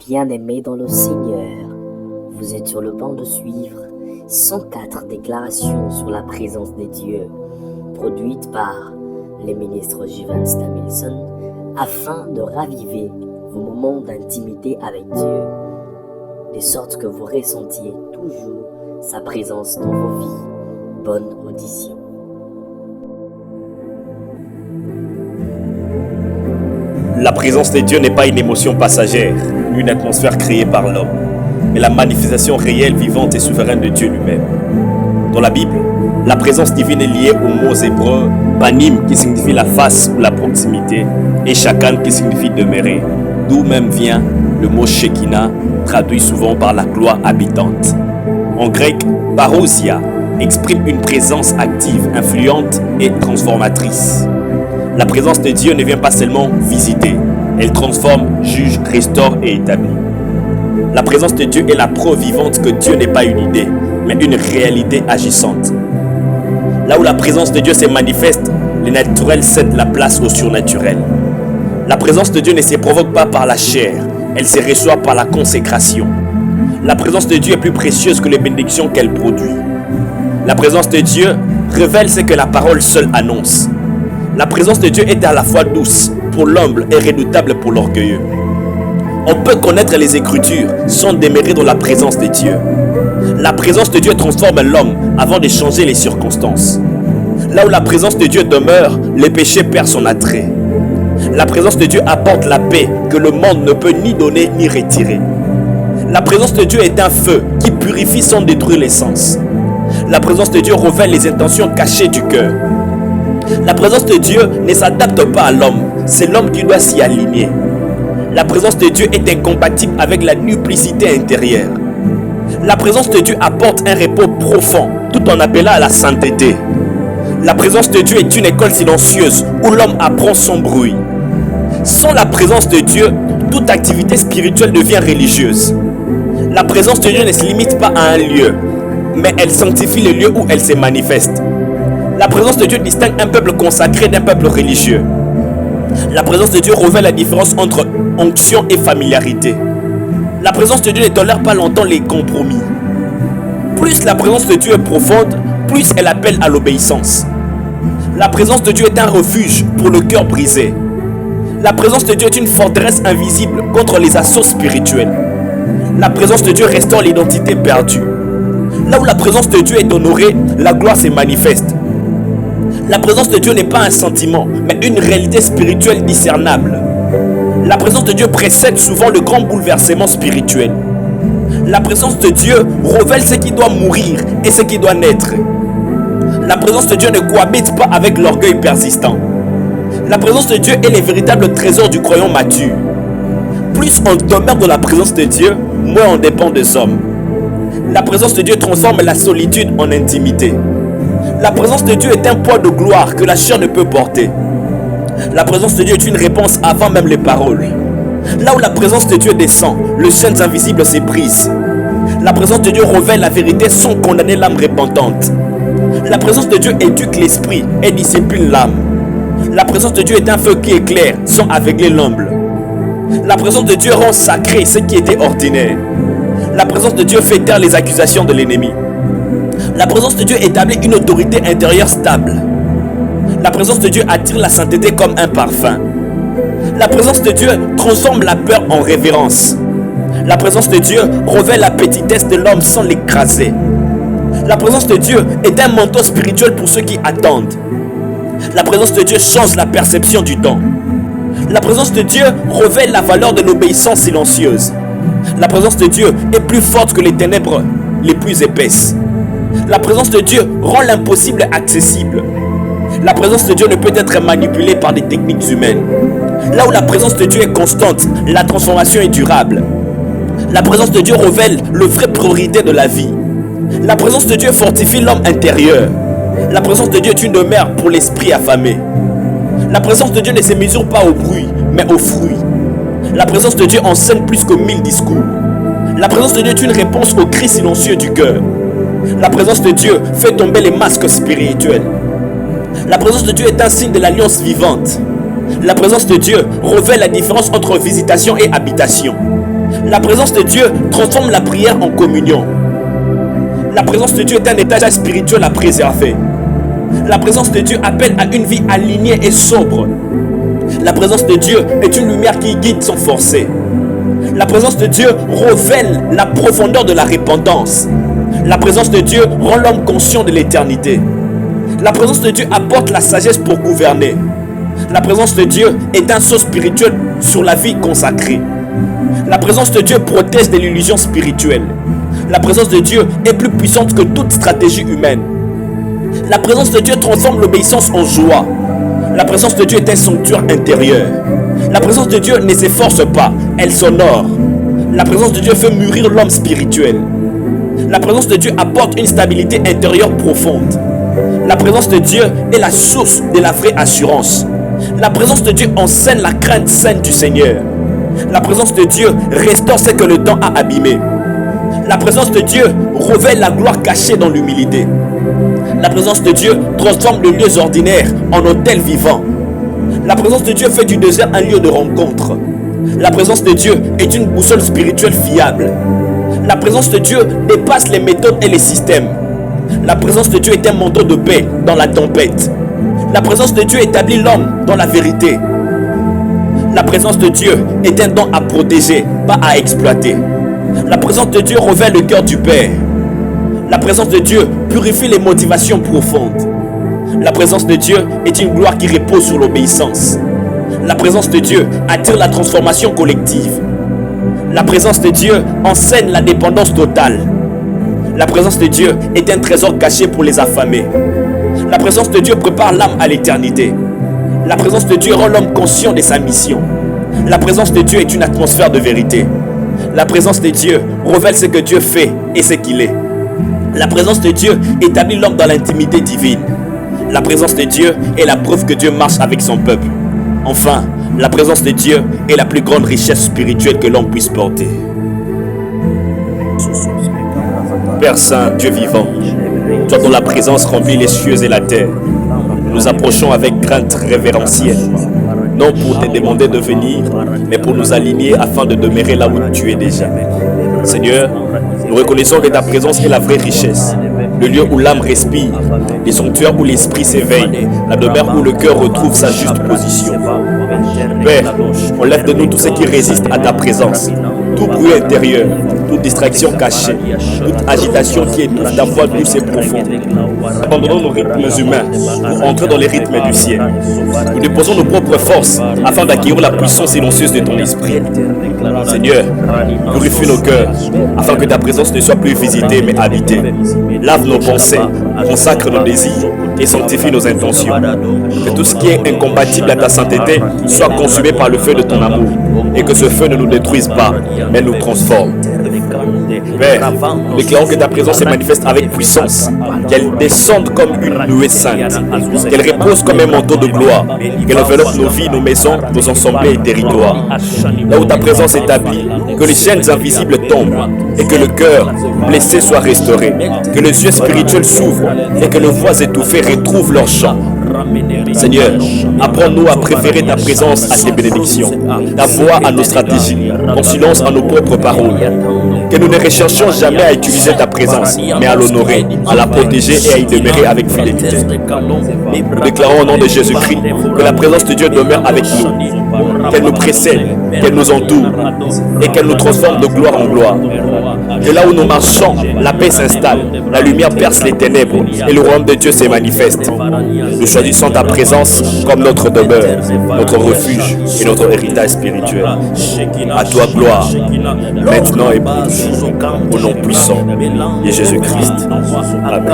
Bien-aimés dans le Seigneur, vous êtes sur le banc de suivre 104 déclarations sur la présence des dieux, produites par les ministres Jivan Stamilson, afin de raviver vos moments d'intimité avec Dieu, de sorte que vous ressentiez toujours sa présence dans vos vies. Bonne audition. La présence de Dieu n'est pas une émotion passagère, une atmosphère créée par l'homme, mais la manifestation réelle, vivante et souveraine de Dieu lui-même. Dans la Bible, la présence divine est liée aux mots hébreux panim qui signifie la face ou la proximité et shakan qui signifie demeurer, d'où même vient le mot Shekinah, traduit souvent par la gloire habitante. En grec, parousia exprime une présence active, influente et transformatrice. La présence de Dieu ne vient pas seulement visiter, elle transforme, juge, restaure et établit. La présence de Dieu est la preuve vivante que Dieu n'est pas une idée, mais une réalité agissante. Là où la présence de Dieu se manifeste, le naturel cède la place au surnaturel. La présence de Dieu ne se provoque pas par la chair, elle se reçoit par la consécration. La présence de Dieu est plus précieuse que les bénédictions qu'elle produit. La présence de Dieu révèle ce que la parole seule annonce. La présence de Dieu est à la fois douce pour l'humble et redoutable pour l'orgueilleux. On peut connaître les Écritures sans demeurer dans la présence de Dieu. La présence de Dieu transforme l'homme avant de changer les circonstances. Là où la présence de Dieu demeure, le péché perd son attrait. La présence de Dieu apporte la paix que le monde ne peut ni donner ni retirer. La présence de Dieu est un feu qui purifie sans détruire l'essence. La présence de Dieu révèle les intentions cachées du cœur. La présence de Dieu ne s'adapte pas à l'homme, c'est l'homme qui doit s'y aligner. La présence de Dieu est incompatible avec la duplicité intérieure. La présence de Dieu apporte un repos profond, tout en appelant à la sainteté. La présence de Dieu est une école silencieuse où l'homme apprend son bruit. Sans la présence de Dieu, toute activité spirituelle devient religieuse. La présence de Dieu ne se limite pas à un lieu, mais elle sanctifie le lieu où elle se manifeste. La présence de Dieu distingue un peuple consacré d'un peuple religieux. La présence de Dieu révèle la différence entre onction et familiarité. La présence de Dieu ne tolère pas longtemps les compromis. Plus la présence de Dieu est profonde, plus elle appelle à l'obéissance. La présence de Dieu est un refuge pour le cœur brisé. La présence de Dieu est une forteresse invisible contre les assauts spirituels. La présence de Dieu restaure l'identité perdue. Là où la présence de Dieu est honorée, la gloire se manifeste. La présence de Dieu n'est pas un sentiment, mais une réalité spirituelle discernable. La présence de Dieu précède souvent le grand bouleversement spirituel. La présence de Dieu révèle ce qui doit mourir et ce qui doit naître. La présence de Dieu ne cohabite pas avec l'orgueil persistant. La présence de Dieu est le véritable trésor du croyant mature. Plus on demeure dans la présence de Dieu, moins on dépend des hommes. La présence de Dieu transforme la solitude en intimité. La présence de Dieu est un poids de gloire que la chair ne peut porter. La présence de Dieu est une réponse avant même les paroles. Là où la présence de Dieu descend, les chaînes invisibles se brisent. La présence de Dieu révèle la vérité sans condamner l'âme repentante. La présence de Dieu éduque l'esprit et discipline l'âme. La présence de Dieu est un feu qui éclaire sans aveugler l'humble. La présence de Dieu rend sacré ce qui était ordinaire. La présence de Dieu fait taire les accusations de l'ennemi. La présence de Dieu établit une autorité intérieure stable. La présence de Dieu attire la sainteté comme un parfum. La présence de Dieu transforme la peur en révérence. La présence de Dieu révèle la petitesse de l'homme sans l'écraser. La présence de Dieu est un manteau spirituel pour ceux qui attendent. La présence de Dieu change la perception du temps. La présence de Dieu révèle la valeur de l'obéissance silencieuse. La présence de Dieu est plus forte que les ténèbres les plus épaisses. La présence de Dieu rend l'impossible accessible. La présence de Dieu ne peut être manipulée par des techniques humaines. Là où la présence de Dieu est constante, la transformation est durable. La présence de Dieu révèle le vrai priorité de la vie. La présence de Dieu fortifie l'homme intérieur. La présence de Dieu est une demeure pour l'esprit affamé. La présence de Dieu ne se mesure pas au bruit, mais au fruit. La présence de Dieu enseigne plus que 1000 discours. La présence de Dieu est une réponse au cri silencieux du cœur. La présence de Dieu fait tomber les masques spirituels. La présence de Dieu est un signe de l'alliance vivante. La présence de Dieu révèle la différence entre visitation et habitation. La présence de Dieu transforme la prière en communion. La présence de Dieu est un état spirituel à préserver. La présence de Dieu appelle à une vie alignée et sobre. La présence de Dieu est une lumière qui guide sans forcer. La présence de Dieu révèle la profondeur de la repentance. La présence de Dieu rend l'homme conscient de l'éternité. La présence de Dieu apporte la sagesse pour gouverner. La présence de Dieu est un sceau spirituel sur la vie consacrée. La présence de Dieu protège de l'illusion spirituelle. La présence de Dieu est plus puissante que toute stratégie humaine. La présence de Dieu transforme l'obéissance en joie. La présence de Dieu est un sanctuaire intérieur. La présence de Dieu ne s'efforce pas, elle s'honore. La présence de Dieu fait mûrir l'homme spirituel. La présence de Dieu apporte une stabilité intérieure profonde. La présence de Dieu est la source de la vraie assurance. La présence de Dieu enseigne la crainte sainte du Seigneur. La présence de Dieu restaure ce que le temps a abîmé. La présence de Dieu révèle la gloire cachée dans l'humilité. La présence de Dieu transforme les lieux ordinaires en hôtels vivants. La présence de Dieu fait du désert un lieu de rencontre. La présence de Dieu est une boussole spirituelle fiable. La présence de Dieu dépasse les méthodes et les systèmes. La présence de Dieu est un manteau de paix dans la tempête. La présence de Dieu établit l'homme dans la vérité. La présence de Dieu est un don à protéger, pas à exploiter. La présence de Dieu révèle le cœur du Père. La présence de Dieu purifie les motivations profondes. La présence de Dieu est une gloire qui repose sur l'obéissance. La présence de Dieu attire la transformation collective. La présence de Dieu enseigne la dépendance totale. La présence de Dieu est un trésor caché pour les affamés. La présence de Dieu prépare l'âme à l'éternité. La présence de Dieu rend l'homme conscient de sa mission. La présence de Dieu est une atmosphère de vérité. La présence de Dieu révèle ce que Dieu fait et ce qu'il est. La présence de Dieu établit l'homme dans l'intimité divine. La présence de Dieu est la preuve que Dieu marche avec son peuple. Enfin, la présence de Dieu est la plus grande richesse spirituelle que l'homme puisse porter. Père Saint, Dieu vivant, toi dont la présence remplit les cieux et la terre, nous approchons avec crainte révérentielle, non pour te demander de venir, mais pour nous aligner afin de demeurer là où tu es déjà. Seigneur, nous reconnaissons que ta présence est la vraie richesse, le lieu où l'âme respire, les sanctuaires où l'esprit s'éveille, la demeure où le cœur retrouve sa juste position. Père, enlève de nous tout ce qui résiste à ta présence, tout bruit intérieur, toute distraction cachée, toute agitation qui étouffe ta voix douce et profonde. Abandonnons nos rythmes humains pour entrer dans les rythmes du ciel. Nous déposons nos propres forces afin d'acquérir la puissance silencieuse de ton esprit. Seigneur, purifie nos cœurs afin que ta présence ne soit plus visitée mais habitée. Lave nos pensées, consacre nos désirs et sanctifie nos intentions. Que tout ce qui est incompatible à ta sainteté soit consumé par le feu de ton amour et que ce feu ne nous détruise pas mais nous transforme. Père, nous déclarons que ta présence se manifeste avec puissance, qu'elle descende comme une nuée sainte, qu'elle repose comme un manteau de gloire, qu'elle enveloppe nos vies, nos maisons, nos assemblées et territoires. Là où ta présence est établie, que les chaînes invisibles tombent et que le cœur blessé soit restauré, que les yeux spirituels s'ouvrent et que les voix étouffées retrouvent leur chant. Seigneur, apprends-nous à préférer ta présence à tes bénédictions, ta voix à nos stratégies, ton silence à nos propres paroles. Que nous ne recherchions jamais à utiliser ta présence, mais à l'honorer, à la protéger et à y demeurer avec fidélité. Nous déclarons au nom de Jésus-Christ que la présence de Dieu demeure avec nous, qu'elle nous précède, qu'elle nous entoure et qu'elle nous transforme de gloire en gloire. Que là où nous marchons, la paix s'installe, la lumière perce les ténèbres et le royaume de Dieu se manifeste. Nous choisissons ta présence comme notre demeure, notre refuge et notre héritage spirituel. À toi gloire, maintenant et pour toujours, au nom puissant de Jésus-Christ. Amen.